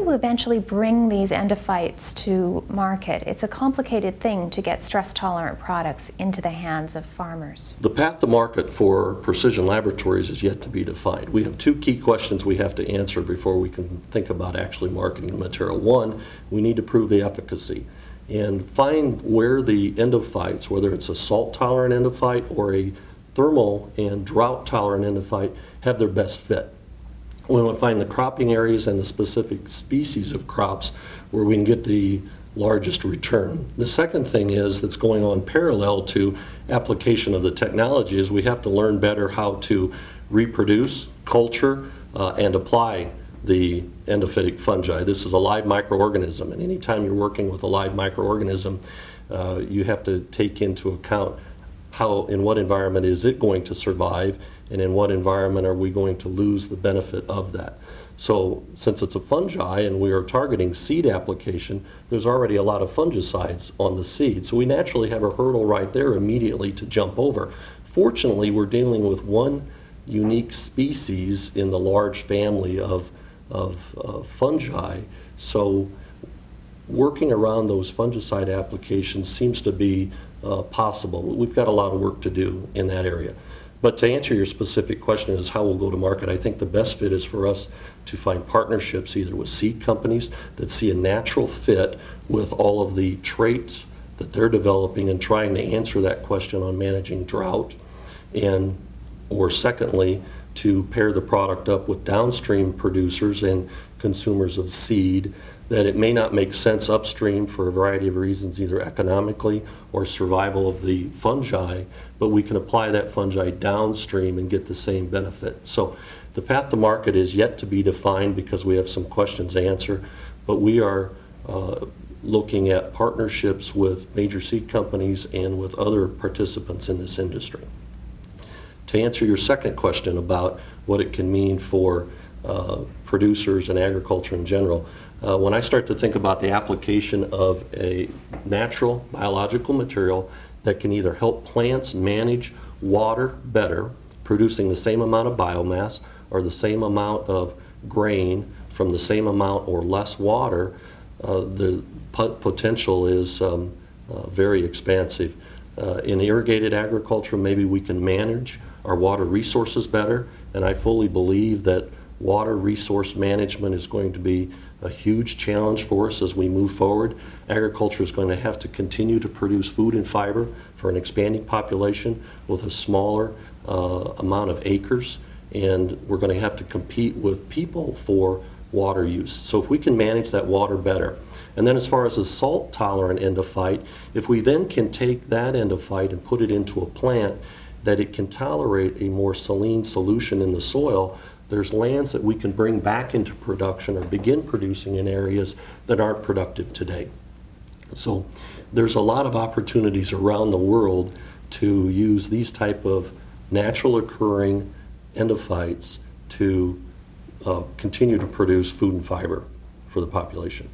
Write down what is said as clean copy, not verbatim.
you eventually bring these endophytes to market? It's a complicated thing to get stress-tolerant products into the hands of farmers. The path to market for Precision Laboratories is yet to be defined. We have two key questions we have to answer before we can think about actually marketing the material. One, we need to prove the efficacy and find where the endophytes, whether it's a salt-tolerant endophyte or a thermal and drought-tolerant endophyte, have their best fit. We want to find the cropping areas and the specific species of crops where we can get the largest return. The second thing is that's going on parallel to application of the technology is we have to learn better how to reproduce, culture, and apply the endophytic fungi. This is a live microorganism, and anytime you're working with a live microorganism, you have to take into account how, in what environment is it going to survive, and in what environment are we going to lose the benefit of that. So since it's a fungi and we are targeting seed application, there's already a lot of fungicides on the seed. So we naturally have a hurdle right there immediately to jump over. Fortunately, we're dealing with one unique species in the large family of fungi. So working around those fungicide applications seems to be possible. We've got a lot of work to do in that area. But to answer your specific question is how we'll go to market, I think the best fit is for us to find partnerships either with seed companies that see a natural fit with all of the traits that they're developing and trying to answer that question on managing drought, and or secondly, to pair the product up with downstream producers and consumers of seed that it may not make sense upstream for a variety of reasons, either economically or survival of the fungi, but we can apply that fungi downstream and get the same benefit. So the path to market is yet to be defined because we have some questions to answer, but we are looking at partnerships with major seed companies and with other participants in this industry. To answer your second question about what it can mean for producers and agriculture in general, when I start to think about the application of a natural biological material that can either help plants manage water better, producing the same amount of biomass or the same amount of grain from the same amount or less water, the potential is very expansive. In irrigated agriculture, maybe we can manage our water resources better, and I fully believe that water resource management is going to be a huge challenge for us as we move forward. Agriculture is going to have to continue to produce food and fiber for an expanding population with a smaller amount of acres, and we're going to have to compete with people for water use. So if we can manage that water better. And then as far as a salt-tolerant endophyte, if we then can take that endophyte and put it into a plant that it can tolerate a more saline solution in the soil, there's lands that we can bring back into production or begin producing in areas that aren't productive today. So there's a lot of opportunities around the world to use these type of natural occurring endophytes to continue to produce food and fiber for the population.